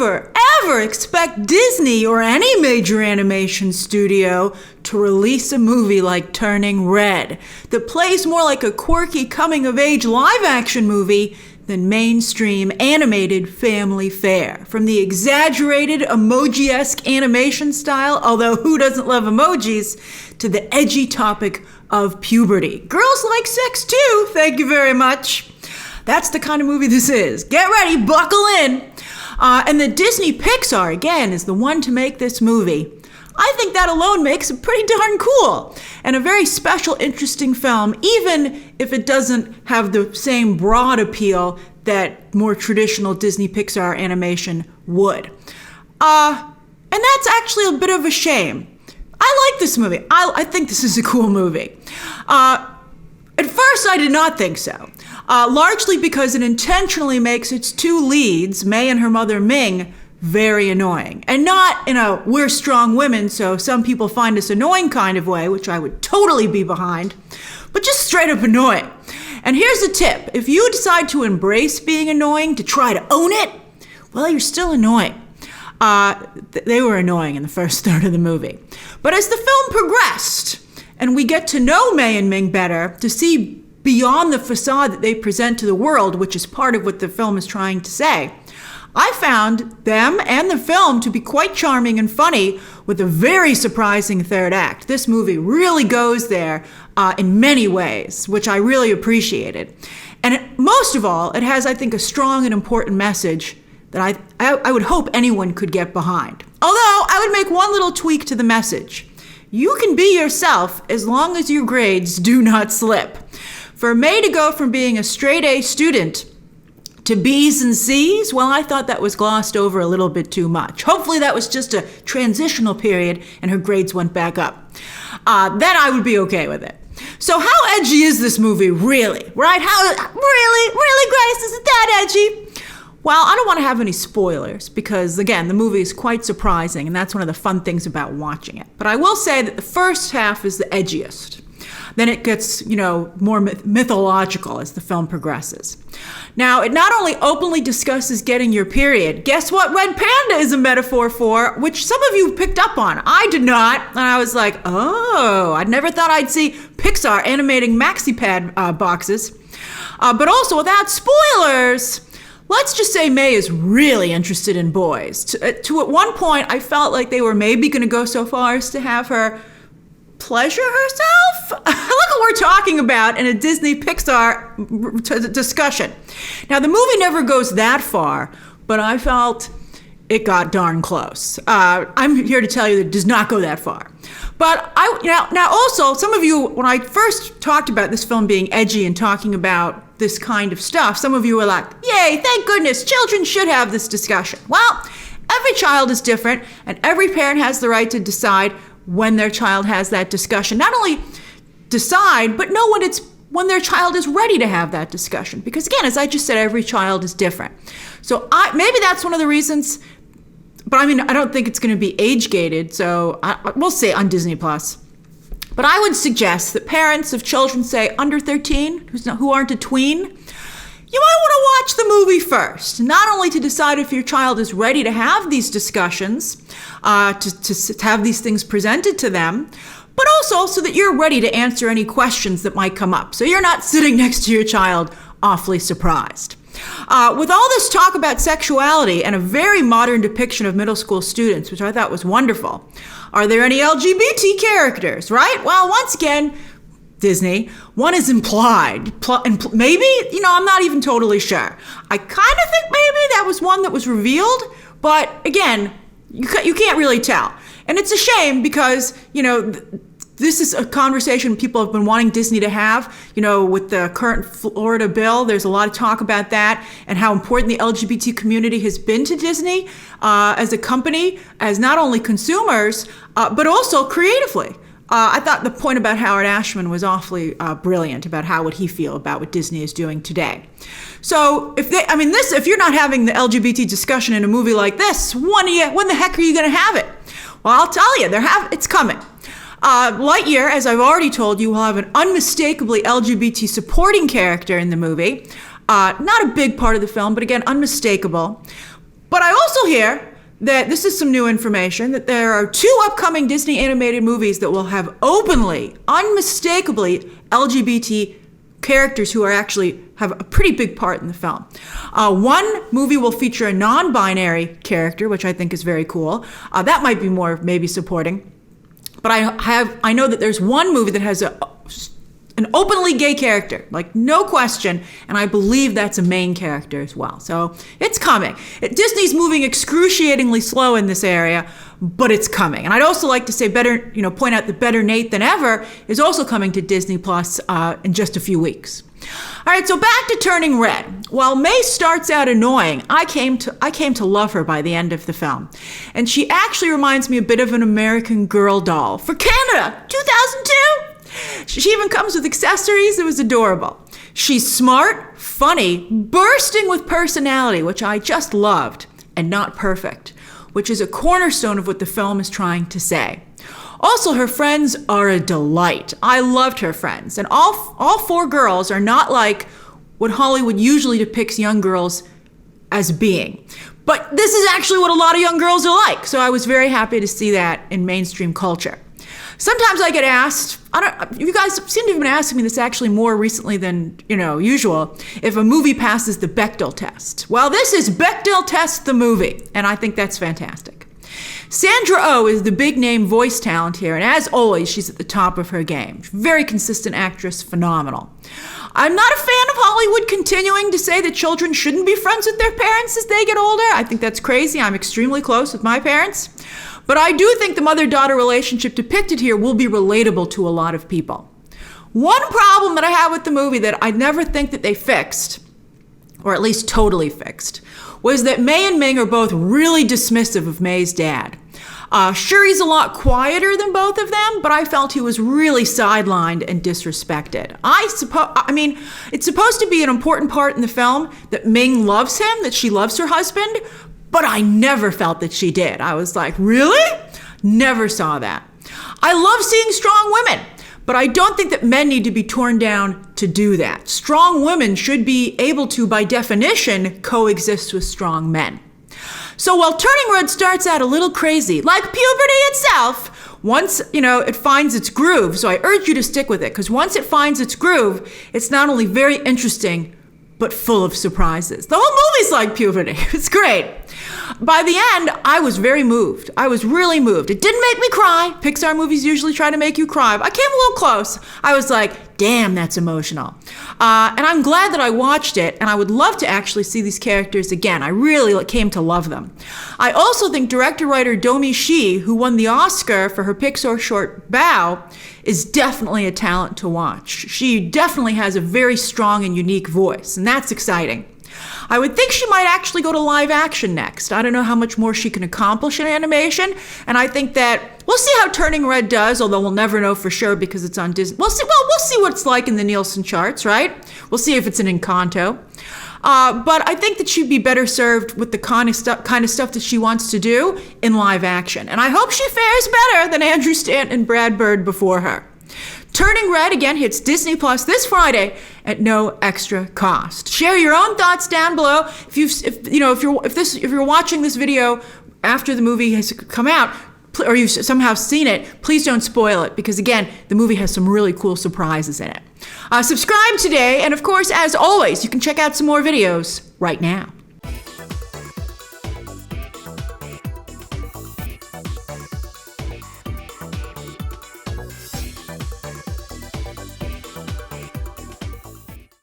ever expect Disney or any major animation studio to release a movie like Turning Red that plays more like a quirky coming-of-age live-action movie than mainstream animated family fare. From the exaggerated emoji-esque animation style, although who doesn't love emojis, to the edgy topic of puberty. Girls like sex too, thank you very much. That's the kind of movie this is. Get ready, buckle in. And the Disney Pixar, again, is the one to make this movie. I think that alone makes it pretty darn cool and a very special, interesting film, even if it doesn't have the same broad appeal that more traditional Disney Pixar animation would. And that's actually a bit of a shame. I like this movie. I think this is a cool movie. At first, I did not think so, largely because it intentionally makes its two leads, Mei and her mother Ming, very annoying. And not in a we're strong women, so some people find us annoying kind of way, which I would totally be behind, but just straight up annoying. And here's a tip. If you decide to embrace being annoying, to try to own it, well, you're still annoying. They were annoying in the first third of the movie. But as the film progressed, and we get to know Mei and Ming better, to see beyond the facade that they present to the world, which is part of what the film is trying to say, I found them and the film to be quite charming and funny, with a very surprising third act. This movie really goes there in many ways, which I really appreciated. And most of all, it has, I think, a strong and important message that I would hope anyone could get behind. Although, I would make one little tweak to the message. You can be yourself as long as your grades do not slip. For Mei to go from being a straight A student to B's and C's, well, I thought that was glossed over a little bit too much. Hopefully that was just a transitional period and her grades went back up. Then I would be okay with it. So how edgy is this movie, really? Right? Really, Grace, is it that edgy? Well, I don't want to have any spoilers because, again, the movie is quite surprising, and that's one of the fun things about watching it. But I will say that the first half is the edgiest. Then it gets, more mythological as the film progresses. Now, it not only openly discusses getting your period, guess what Red Panda is a metaphor for, which some of you picked up on. I did not, and I was like, oh, I never thought I'd see Pixar animating MaxiPad boxes. But also, without spoilers, let's just say Mei is really interested in boys. To at one point, I felt like they were maybe going to go so far as to have her pleasure herself? Look what we're talking about in a Disney Pixar discussion. Now, the movie never goes that far, but I felt it got darn close. I'm here to tell you that it does not go that far. But now also, some of you, when I first talked about this film being edgy and talking about this kind of stuff, some of you were like, yay, thank goodness, children should have this discussion. Well, every child is different, and every parent has the right to decide when their child has that discussion. Not only decide, but know when their child is ready to have that discussion. Because again, as I just said, every child is different. So maybe that's one of the reasons, but I don't think it's going to be age-gated, so we'll see on Disney+. But I would suggest that parents of children, say, under 13, who aren't a tween, you might want to watch the movie first, not only to decide if your child is ready to have these discussions, to have these things presented to them, but also so that you're ready to answer any questions that might come up, so you're not sitting next to your child awfully surprised. With all this talk about sexuality and a very modern depiction of middle school students, which I thought was wonderful, are there any LGBT characters, right? Well, once again, Disney, one is implied. Maybe, I'm not even totally sure. I kind of think maybe that was one that was revealed, but again, you can't really tell. And it's a shame because, this is a conversation people have been wanting Disney to have, with the current Florida bill. There's a lot of talk about that and how important the LGBT community has been to Disney as a company, as not only consumers, but also creatively. I thought the point about Howard Ashman was awfully brilliant about how would he feel about what Disney is doing today. So if you're not having the LGBT discussion in a movie like this, when the heck are you going to have it? Well, I'll tell you, it's coming. Lightyear, as I've already told you, will have an unmistakably LGBT supporting character in the movie. Not a big part of the film, but again, unmistakable. But I also hear that this is some new information, that there are 2 upcoming Disney animated movies that will have openly, unmistakably LGBT characters who are actually have a pretty big part in the film. One movie will feature a non-binary character, which I think is very cool. That might be more maybe supporting. But I know that there's one movie that has an openly gay character, like no question, and I believe that's a main character as well. So it's coming. Disney's moving excruciatingly slow in this area, but it's coming. And I'd also like to say point out that Better Nate Than Ever is also coming to Disney Plus in just a few weeks. All right, so back to Turning Red. While Mei starts out annoying, I came to love her by the end of the film. And she actually reminds me a bit of an American Girl doll for Canada, 2002. She even comes with accessories. It was adorable. She's smart, funny, bursting with personality, which I just loved, and not perfect, which is a cornerstone of what the film is trying to say. Also, her friends are a delight. I loved her friends. And all 4 girls are not like what Hollywood usually depicts young girls as being. But this is actually what a lot of young girls are like. So I was very happy to see that in mainstream culture. Sometimes I get asked, you guys seem to have been asking me this actually more recently than, usual, if a movie passes the Bechdel test. Well, this is Bechdel Test the movie, and I think that's fantastic. Sandra Oh is the big name voice talent here, and as always, she's at the top of her game. Very consistent actress, phenomenal. I'm not a fan of Hollywood continuing to say that children shouldn't be friends with their parents as they get older. I think that's crazy. I'm extremely close with my parents. But I do think the mother-daughter relationship depicted here will be relatable to a lot of people. One problem that I have with the movie that I never think that they fixed, or at least totally fixed, was that Mei and Ming are both really dismissive of Mei's dad. Sure, he's a lot quieter than both of them, but I felt he was really sidelined and disrespected. It's supposed to be an important part in the film that Ming loves him, that she loves her husband, but I never felt that she did. I was like, really? Never saw that. I love seeing strong women, but I don't think that men need to be torn down to do that. Strong women should be able to, by definition, coexist with strong men. So while Turning Red starts out a little crazy, like puberty itself, once, it finds its groove, so I urge you to stick with it, because once it finds its groove, it's not only very interesting, but full of surprises. The whole movie's like puberty. It's great. By the end, I was very moved. I was really moved. It didn't make me cry. Pixar movies usually try to make you cry. I came a little close. I was like, damn, that's emotional. And I'm glad that I watched it, and I would love to actually see these characters again. I really came to love them. I also think director-writer Domee Shi, who won the Oscar for her Pixar short Bao, is definitely a talent to watch. She definitely has a very strong and unique voice, and that's exciting. I would think she might actually go to live action next. I don't know how much more she can accomplish in animation, and I think that we'll see how Turning Red does, although we'll never know for sure because it's on Disney. We'll see what it's like in the Nielsen charts, right? We'll see if it's an Encanto. But I think that she'd be better served with the kind of stuff that she wants to do in live action. And I hope she fares better than Andrew Stanton and Brad Bird before her. Turning Red again hits Disney Plus this Friday at no extra cost. Share your own thoughts down below. If you're watching this video after the movie has come out, or you've somehow seen it, please don't spoil it, because again, the movie has some really cool surprises in it. Subscribe today, and of course, as always, you can check out some more videos right now.